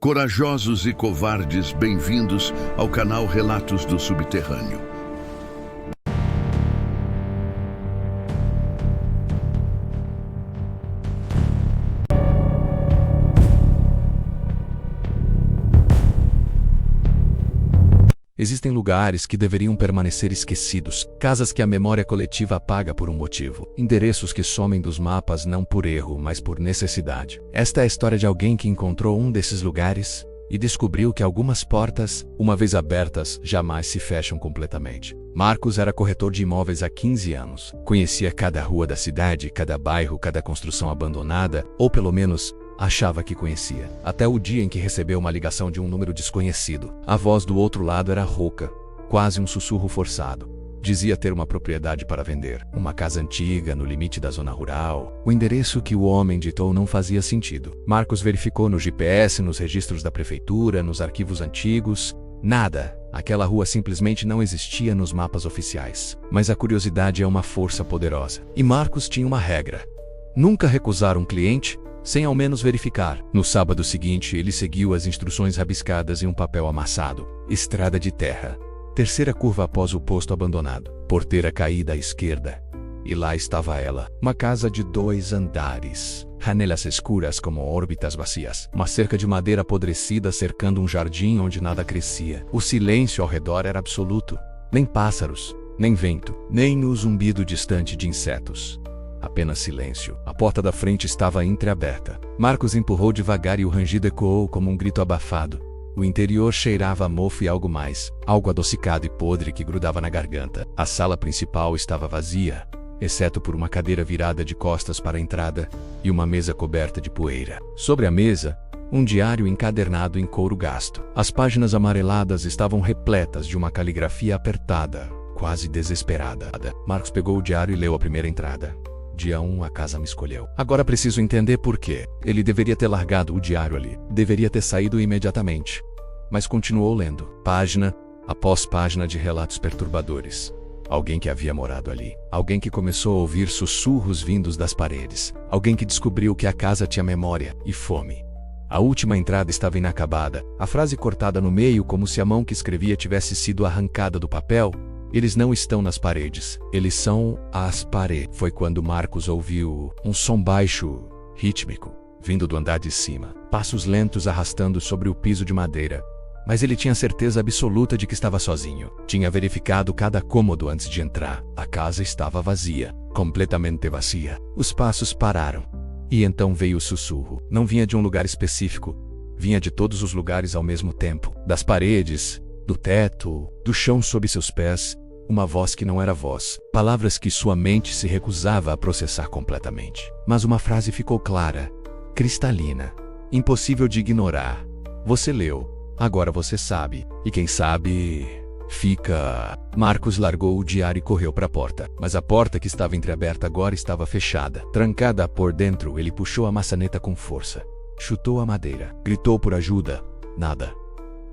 Corajosos e covardes, bem-vindos ao canal Relatos do Subterrâneo. Existem lugares que deveriam permanecer esquecidos, casas que a memória coletiva apaga por um motivo, endereços que somem dos mapas não por erro, mas por necessidade. Esta é a história de alguém que encontrou um desses lugares e descobriu que algumas portas, uma vez abertas, jamais se fecham completamente. Marcos era corretor de imóveis há 15 anos. Conhecia cada rua da cidade, cada bairro, cada construção abandonada, ou pelo menos achava que conhecia. Até o dia em que recebeu uma ligação de um número desconhecido. A voz do outro lado era rouca, quase um sussurro forçado. Dizia ter uma propriedade para vender, uma casa antiga no limite da zona rural. O endereço que o homem ditou não fazia sentido. Marcos verificou no GPS, nos registros da prefeitura, nos arquivos antigos. Nada. Aquela rua simplesmente não existia nos mapas oficiais. Mas a curiosidade é uma força poderosa. E Marcos tinha uma regra: nunca recusar um cliente sem ao menos verificar. No sábado seguinte, ele seguiu as instruções rabiscadas em um papel amassado. Estrada de terra. Terceira curva após o posto abandonado. Porteira caída à esquerda. E lá estava ela. Uma casa de 2 andares. Janelas escuras como órbitas vazias. Uma cerca de madeira apodrecida cercando um jardim onde nada crescia. O silêncio ao redor era absoluto. Nem pássaros, nem vento, nem o zumbido distante de insetos. Apenas silêncio. A porta da frente estava entreaberta. Marcos empurrou devagar e o rangido ecoou como um grito abafado. O interior cheirava a mofo e algo mais, algo adocicado e podre que grudava na garganta. A sala principal estava vazia, exceto por uma cadeira virada de costas para a entrada e uma mesa coberta de poeira. Sobre a mesa, um diário encadernado em couro gasto. As páginas amareladas estavam repletas de uma caligrafia apertada, quase desesperada. Marcos pegou o diário e leu a primeira entrada. Dia 1, a casa me escolheu. Agora preciso entender por quê. Ele deveria ter largado o diário ali. Deveria ter saído imediatamente. Mas continuou lendo, página após página de relatos perturbadores. Alguém que havia morado ali. Alguém que começou a ouvir sussurros vindos das paredes. Alguém que descobriu que a casa tinha memória e fome. A última entrada estava inacabada. A frase cortada no meio como se a mão que escrevia tivesse sido arrancada do papel. Eles não estão nas paredes, eles são as paredes. Foi quando Marcos ouviu um som baixo, rítmico, vindo do andar de cima. Passos lentos arrastando sobre o piso de madeira. Mas ele tinha certeza absoluta de que estava sozinho. Tinha verificado cada cômodo antes de entrar. A casa estava vazia, completamente vazia. Os passos pararam. E então veio o sussurro. Não vinha de um lugar específico. Vinha de todos os lugares ao mesmo tempo. Das paredes, do teto, do chão sob seus pés. Uma voz que não era voz, palavras que sua mente se recusava a processar completamente. Mas uma frase ficou clara, cristalina, impossível de ignorar. Você leu, agora você sabe, e quem sabe, fica. Marcos largou o diário e correu para a porta, mas a porta que estava entreaberta agora estava fechada. Trancada por dentro, ele puxou a maçaneta com força, chutou a madeira, gritou por ajuda, nada.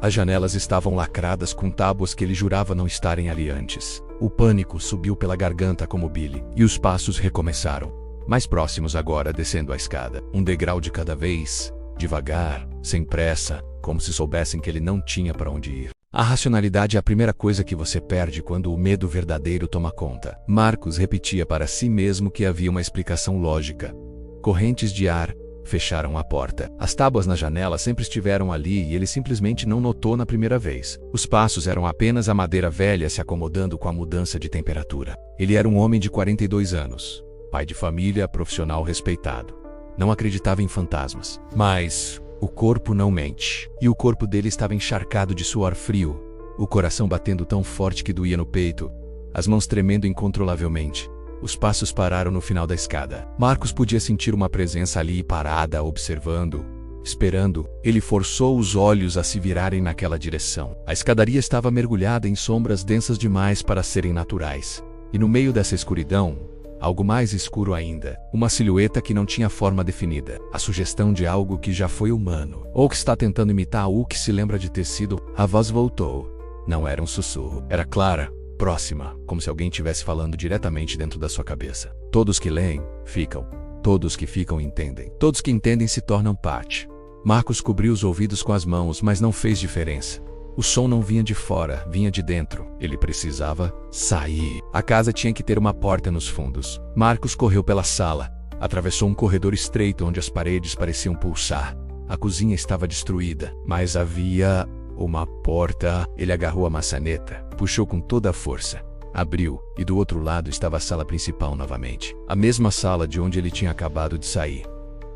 As janelas estavam lacradas com tábuas que ele jurava não estarem ali antes. O pânico subiu pela garganta como bile, e os passos recomeçaram. Mais próximos agora, descendo a escada. Um degrau de cada vez, devagar, sem pressa, como se soubessem que ele não tinha para onde ir. A racionalidade é a primeira coisa que você perde quando o medo verdadeiro toma conta. Marcos repetia para si mesmo que havia uma explicação lógica. Correntes de ar fecharam a porta. As tábuas na janela sempre estiveram ali e ele simplesmente não notou na primeira vez. Os passos eram apenas a madeira velha se acomodando com a mudança de temperatura. Ele era um homem de 42 anos, pai de família, profissional respeitado. Não acreditava em fantasmas. Mas o corpo não mente. E o corpo dele estava encharcado de suor frio, o coração batendo tão forte que doía no peito, as mãos tremendo incontrolavelmente. Os passos pararam no final da escada. Marcos podia sentir uma presença ali parada, observando, esperando. Ele forçou os olhos a se virarem naquela direção. A escadaria estava mergulhada em sombras densas demais para serem naturais. E no meio dessa escuridão, algo mais escuro ainda. Uma silhueta que não tinha forma definida. A sugestão de algo que já foi humano. Ou que está tentando imitar o que se lembra de ter sido. A voz voltou. Não era um sussurro. Era clara. Próxima, como se alguém estivesse falando diretamente dentro da sua cabeça. Todos que leem, ficam. Todos que ficam entendem. Todos que entendem se tornam parte. Marcos cobriu os ouvidos com as mãos, mas não fez diferença. O som não vinha de fora, vinha de dentro. Ele precisava sair. A casa tinha que ter uma porta nos fundos. Marcos correu pela sala. Atravessou um corredor estreito onde as paredes pareciam pulsar. A cozinha estava destruída, mas havia uma porta. Ele agarrou a maçaneta, puxou com toda a força. Abriu, e do outro lado estava a sala principal novamente. A mesma sala de onde ele tinha acabado de sair.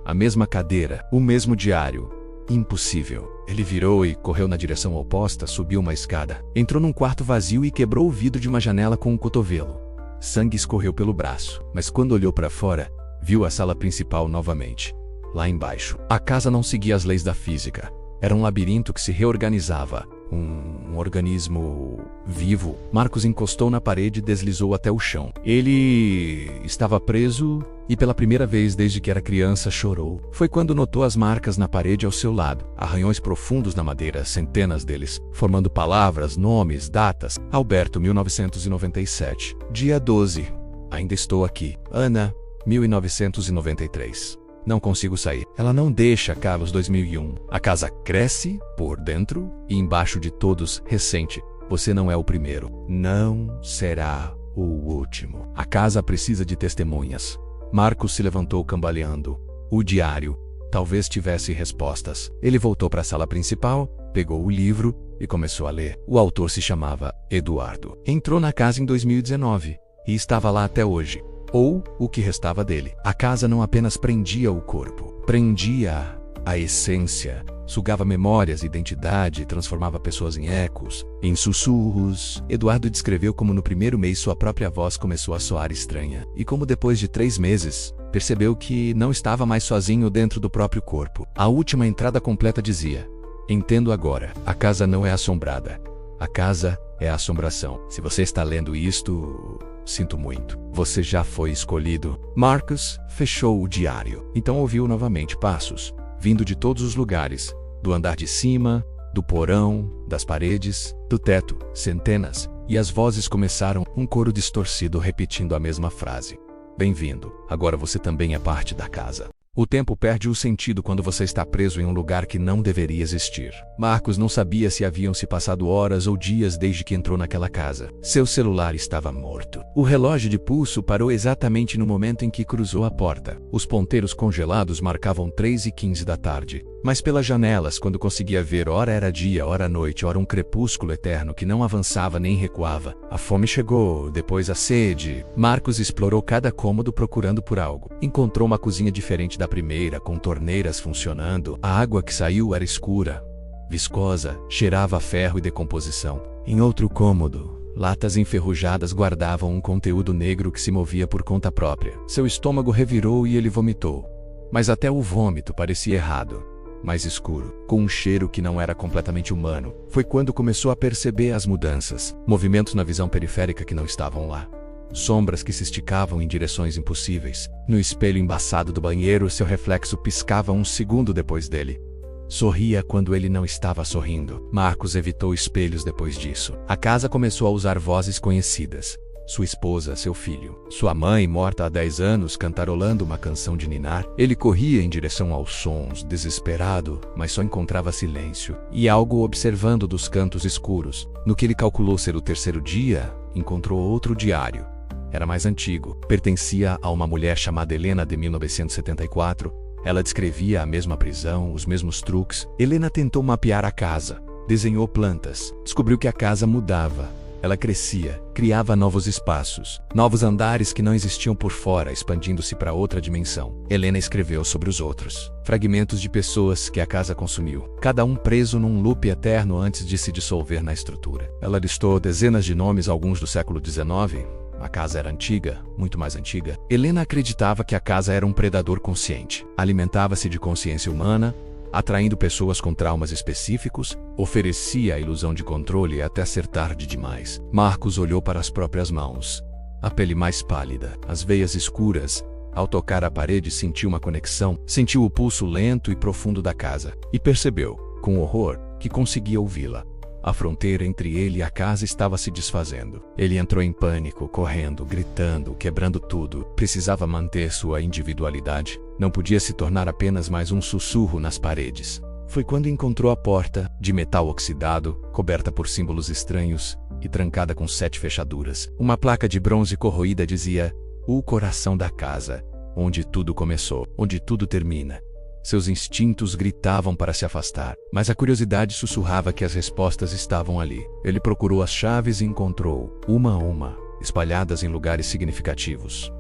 A mesma cadeira, o mesmo diário. Impossível. Ele virou e correu na direção oposta, subiu uma escada. Entrou num quarto vazio e quebrou o vidro de uma janela com um cotovelo. Sangue escorreu pelo braço, mas quando olhou para fora, viu a sala principal novamente. Lá embaixo, a casa não seguia as leis da física. Era um labirinto que se reorganizava. Um organismo vivo. Marcos encostou na parede e deslizou até o chão. Ele estava preso e pela primeira vez desde que era criança chorou. Foi quando notou as marcas na parede ao seu lado. Arranhões profundos na madeira, centenas deles, formando palavras, nomes, datas. Alberto, 1997. Dia 12. Ainda estou aqui. Ana, 1993. Não consigo sair. Ela não deixa, Carlos, 2001. A casa cresce por dentro e embaixo de todos, recente. Você não é o primeiro. Não será o último. A casa precisa de testemunhas. Marcos se levantou cambaleando. O diário talvez tivesse respostas. Ele voltou para a sala principal, pegou o livro e começou a ler. O autor se chamava Eduardo. Entrou na casa em 2019 e estava lá até hoje. Ou o que restava dele. A casa não apenas prendia o corpo, prendia a essência, sugava memórias, identidade, transformava pessoas em ecos, em sussurros. Eduardo descreveu como no primeiro mês sua própria voz começou a soar estranha, e como depois de 3 meses, percebeu que não estava mais sozinho dentro do próprio corpo. A última entrada completa dizia: entendo agora, a casa não é assombrada. A casa é a assombração. Se você está lendo isto, sinto muito. Você já foi escolhido. Marcos fechou o diário. Então ouviu novamente passos, vindo de todos os lugares. Do andar de cima, do porão, das paredes, do teto. Centenas. E as vozes começaram, um coro distorcido repetindo a mesma frase. Bem-vindo. Agora você também é parte da casa. O tempo perde o sentido quando você está preso em um lugar que não deveria existir. Marcos não sabia se haviam se passado horas ou dias desde que entrou naquela casa. Seu celular estava morto. O relógio de pulso parou exatamente no momento em que cruzou a porta. Os ponteiros congelados marcavam 3h15 da tarde. Mas pelas janelas, quando conseguia ver, ora era dia, ora noite, ora um crepúsculo eterno que não avançava nem recuava. A fome chegou, depois a sede. Marcos explorou cada cômodo procurando por algo. Encontrou uma cozinha diferente da primeira, com torneiras funcionando. A água que saiu era escura, viscosa, cheirava a ferro e decomposição. Em outro cômodo, latas enferrujadas guardavam um conteúdo negro que se movia por conta própria. Seu estômago revirou e ele vomitou. Mas até o vômito parecia errado. Mais escuro, com um cheiro que não era completamente humano. Foi quando começou a perceber as mudanças. Movimentos na visão periférica que não estavam lá. Sombras que se esticavam em direções impossíveis. No espelho embaçado do banheiro, seu reflexo piscava um segundo depois dele. Sorria quando ele não estava sorrindo. Marcos evitou espelhos depois disso. A casa começou a usar vozes conhecidas. Sua esposa, seu filho. Sua mãe, morta há 10 anos, cantarolando uma canção de ninar. Ele corria em direção aos sons, desesperado, mas só encontrava silêncio. E algo observando dos cantos escuros. No que ele calculou ser o 3º dia, encontrou outro diário. Era mais antigo. Pertencia a uma mulher chamada Helena, de 1974. Ela descrevia a mesma prisão, os mesmos truques. Helena tentou mapear a casa. Desenhou plantas. Descobriu que a casa mudava. Ela crescia, criava novos espaços, novos andares que não existiam por fora, expandindo-se para outra dimensão. Helena escreveu sobre os outros. Fragmentos de pessoas que a casa consumiu, cada um preso num loop eterno antes de se dissolver na estrutura. Ela listou dezenas de nomes, alguns do século XIX. A casa era antiga, muito mais antiga. Helena acreditava que a casa era um predador consciente. Alimentava-se de consciência humana, atraindo pessoas com traumas específicos, oferecia a ilusão de controle até ser tarde demais. Marcos olhou para as próprias mãos. A pele mais pálida, as veias escuras. Ao tocar a parede, sentiu uma conexão, sentiu o pulso lento e profundo da casa. E percebeu, com horror, que conseguia ouvi-la. A fronteira entre ele e a casa estava se desfazendo. Ele entrou em pânico, correndo, gritando, quebrando tudo. Precisava manter sua individualidade. Não podia se tornar apenas mais um sussurro nas paredes. Foi quando encontrou a porta, de metal oxidado, coberta por símbolos estranhos e trancada com 7 fechaduras. Uma placa de bronze corroída dizia: "O coração da casa, onde tudo começou, onde tudo termina." Seus instintos gritavam para se afastar, mas a curiosidade sussurrava que as respostas estavam ali. Ele procurou as chaves e encontrou, uma a uma, espalhadas em lugares significativos.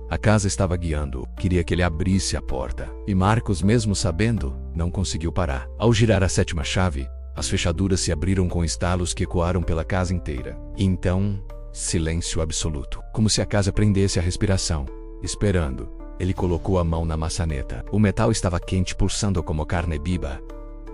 A casa estava guiando-o, queria que ele abrisse a porta. E Marcos, mesmo sabendo, não conseguiu parar. Ao girar a 7ª chave, as fechaduras se abriram com estalos que ecoaram pela casa inteira. E então, silêncio absoluto, como se a casa prendesse a respiração, esperando. Ele colocou a mão na maçaneta. O metal estava quente, pulsando como carne viva.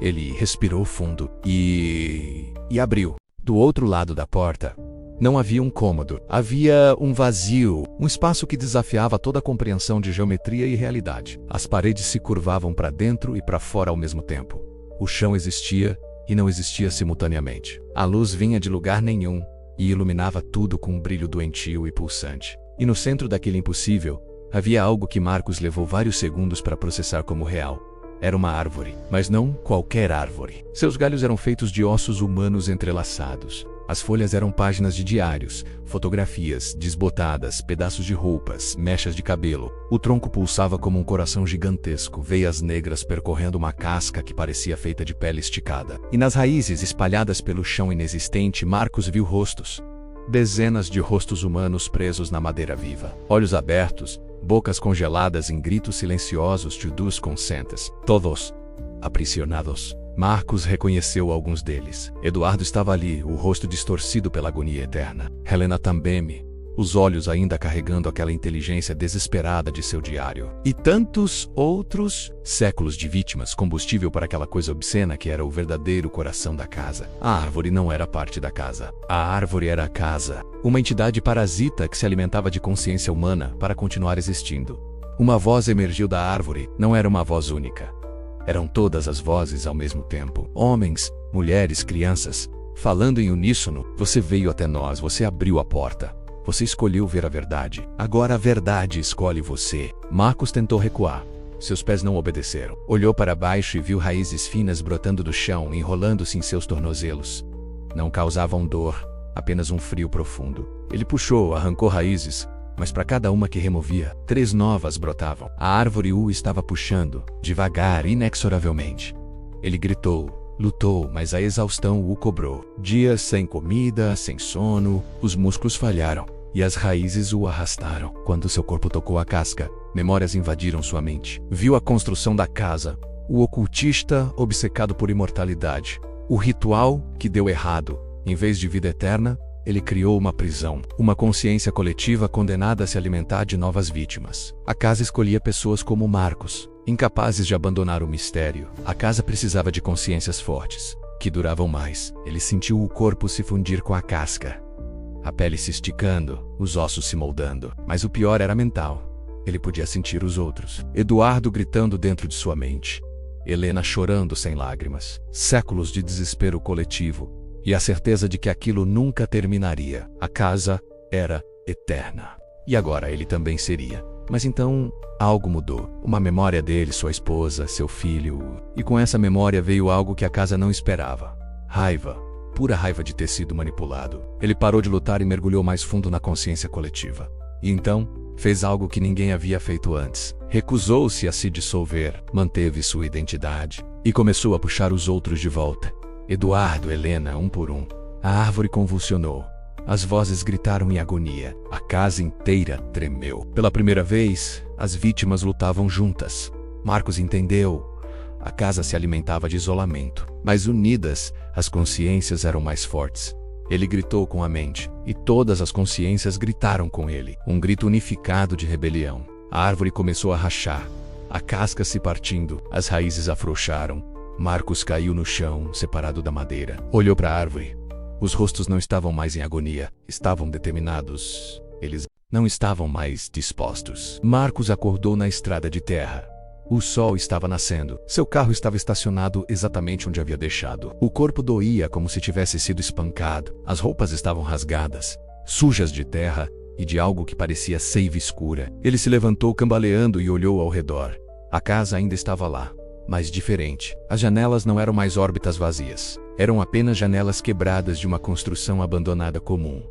Ele respirou fundo e abriu. Do outro lado da porta, não havia um cômodo. Havia um vazio, um espaço que desafiava toda a compreensão de geometria e realidade. As paredes se curvavam para dentro e para fora ao mesmo tempo. O chão existia e não existia simultaneamente. A luz vinha de lugar nenhum e iluminava tudo com um brilho doentio e pulsante. E no centro daquele impossível, havia algo que Marcos levou vários segundos para processar como real. Era uma árvore, mas não qualquer árvore. Seus galhos eram feitos de ossos humanos entrelaçados. As folhas eram páginas de diários, fotografias, desbotadas, pedaços de roupas, mechas de cabelo. O tronco pulsava como um coração gigantesco, veias negras percorrendo uma casca que parecia feita de pele esticada. E nas raízes espalhadas pelo chão inexistente, Marcos viu rostos. Dezenas de rostos humanos presos na madeira viva. Olhos abertos, bocas congeladas em gritos silenciosos de dos conscientes. Todos aprisionados. Marcos reconheceu alguns deles. Eduardo estava ali, o rosto distorcido pela agonia eterna. Helena também, os olhos ainda carregando aquela inteligência desesperada de seu diário. E tantos outros séculos de vítimas, combustível para aquela coisa obscena que era o verdadeiro coração da casa. A árvore não era parte da casa. A árvore era a casa. Uma entidade parasita que se alimentava de consciência humana para continuar existindo. Uma voz emergiu da árvore, não era uma voz única. Eram todas as vozes ao mesmo tempo. Homens, mulheres, crianças, falando em uníssono. Você veio até nós, você abriu a porta. Você escolheu ver a verdade. Agora a verdade escolhe você. Marcos tentou recuar. Seus pés não obedeceram. Olhou para baixo e viu raízes finas brotando do chão, enrolando-se em seus tornozelos. Não causavam dor, apenas um frio profundo. Ele puxou, arrancou raízes, mas para cada uma que removia, 3 novas brotavam. A árvore o estava puxando, devagar, inexoravelmente. Ele gritou, lutou, mas a exaustão o cobrou. Dias sem comida, sem sono, os músculos falharam, e as raízes o arrastaram. Quando seu corpo tocou a casca, memórias invadiram sua mente. Viu a construção da casa, o ocultista obcecado por imortalidade, o ritual que deu errado. Em vez de vida eterna, ele criou uma prisão, uma consciência coletiva condenada a se alimentar de novas vítimas. A casa escolhia pessoas como Marcos, incapazes de abandonar o mistério. A casa precisava de consciências fortes, que duravam mais. Ele sentiu o corpo se fundir com a casca, a pele se esticando, os ossos se moldando. Mas o pior era mental. Ele podia sentir os outros. Eduardo gritando dentro de sua mente. Helena chorando sem lágrimas. Séculos de desespero coletivo. E a certeza de que aquilo nunca terminaria. A casa era eterna. E agora ele também seria. Mas então, algo mudou. Uma memória dele, sua esposa, seu filho. E com essa memória veio algo que a casa não esperava. Raiva. Pura raiva de ter sido manipulado. Ele parou de lutar e mergulhou mais fundo na consciência coletiva. E então, fez algo que ninguém havia feito antes. Recusou-se a se dissolver, manteve sua identidade e começou a puxar os outros de volta. Eduardo, Helena, um por um. A árvore convulsionou. As vozes gritaram em agonia. A casa inteira tremeu. Pela primeira vez, as vítimas lutavam juntas. Marcos entendeu. A casa se alimentava de isolamento. Mas unidas, as consciências eram mais fortes. Ele gritou com a mente, e todas as consciências gritaram com ele. Um grito unificado de rebelião. A árvore começou a rachar. A casca se partindo, as raízes afrouxaram. Marcos caiu no chão, separado da madeira. Olhou para a árvore. Os rostos não estavam mais em agonia. Estavam determinados. Eles não estavam mais dispostos. Marcos acordou na estrada de terra. O sol estava nascendo. Seu carro estava estacionado exatamente onde havia deixado. O corpo doía como se tivesse sido espancado. As roupas estavam rasgadas, sujas de terra e de algo que parecia seiva escura. Ele se levantou cambaleando e olhou ao redor. A casa ainda estava lá, mas diferente. As janelas não eram mais órbitas vazias. Eram apenas janelas quebradas de uma construção abandonada comum.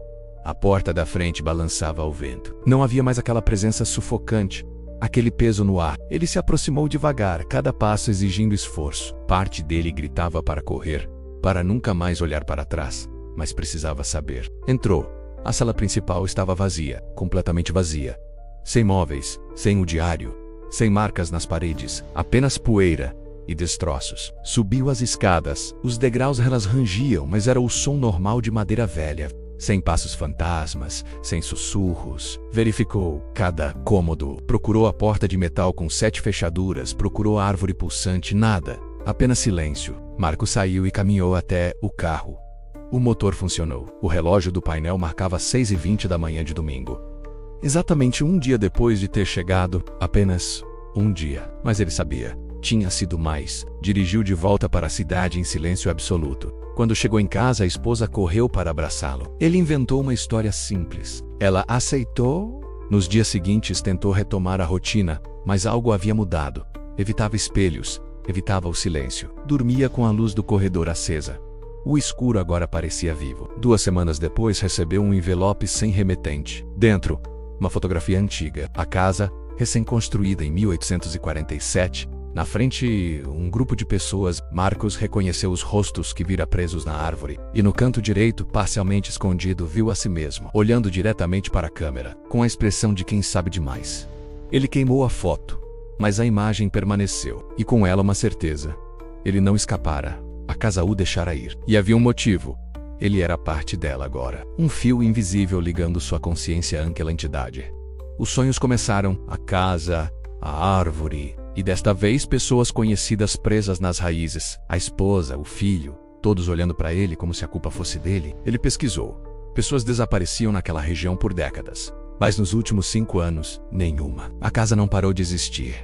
A porta da frente balançava ao vento. Não havia mais aquela presença sufocante, aquele peso no ar. Ele se aproximou devagar, cada passo exigindo esforço. Parte dele gritava para correr, para nunca mais olhar para trás, mas precisava saber. Entrou. A sala principal estava vazia, completamente vazia. Sem móveis, sem o diário, sem marcas nas paredes, apenas poeira e destroços. Subiu as escadas. Os degraus elas rangiam, mas era o som normal de madeira velha. Sem passos fantasmas, sem sussurros. Verificou cada cômodo. Procurou a porta de metal com 7 fechaduras. Procurou a árvore pulsante. Nada. Apenas silêncio. Marcos saiu e caminhou até o carro. O motor funcionou. O relógio do painel marcava 6h20 da manhã de domingo. Exatamente um dia depois de ter chegado. Apenas um dia. Mas ele sabia. Tinha sido mais. Dirigiu de volta para a cidade em silêncio absoluto. Quando chegou em casa, a esposa correu para abraçá-lo. Ele inventou uma história simples. Ela aceitou. Nos dias seguintes tentou retomar a rotina, mas algo havia mudado. Evitava espelhos, evitava o silêncio. Dormia com a luz do corredor acesa. O escuro agora parecia vivo. 2 semanas depois, recebeu um envelope sem remetente. Dentro, uma fotografia antiga. A casa, recém-construída em 1847. Na frente, um grupo de pessoas. Marcos reconheceu os rostos que vira presos na árvore. E no canto direito, parcialmente escondido, viu a si mesmo, olhando diretamente para a câmera, com a expressão de quem sabe demais. Ele queimou a foto, mas a imagem permaneceu. E com ela uma certeza. Ele não escapara. A casa o deixara ir. E havia um motivo. Ele era parte dela agora. Um fio invisível ligando sua consciência àquela entidade. Os sonhos começaram. A casa, a árvore... E desta vez pessoas conhecidas presas nas raízes. A esposa, o filho, todos olhando para ele como se a culpa fosse dele. Ele pesquisou. Pessoas desapareciam naquela região por décadas. Mas nos últimos 5 anos, nenhuma. A casa não parou de existir.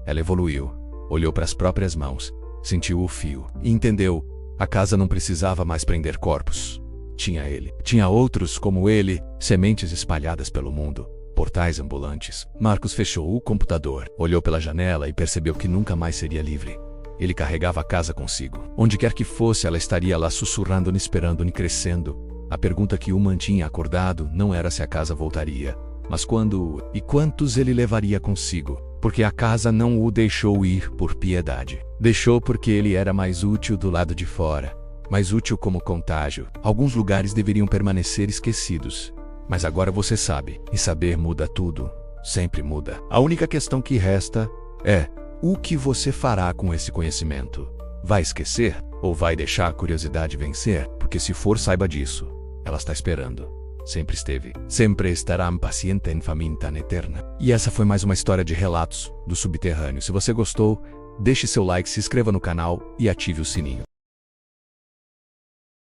Ela evoluiu. Olhou para as próprias mãos. Sentiu o fio. E entendeu. A casa não precisava mais prender corpos. Tinha ele. Tinha outros como ele. Sementes espalhadas pelo mundo. Portais ambulantes. Marcos fechou o computador, olhou pela janela e percebeu que nunca mais seria livre. Ele carregava a casa consigo. Onde quer que fosse, ela estaria lá sussurrando, esperando, crescendo. A pergunta que o mantinha acordado não era se a casa voltaria, mas quando e quantos ele levaria consigo. Porque a casa não o deixou ir por piedade. Deixou porque ele era mais útil do lado de fora. Mais útil como contágio. Alguns lugares deveriam permanecer esquecidos. Mas agora você sabe, e saber muda tudo. Sempre muda. A única questão que resta é: o que você fará com esse conhecimento? Vai esquecer? Ou vai deixar a curiosidade vencer? Porque se for, saiba disso. Ela está esperando. Sempre esteve. Sempre estará paciente en faminta eterna. E essa foi mais uma história de relatos do subterrâneo. Se você gostou, deixe seu like, se inscreva no canal e ative o sininho.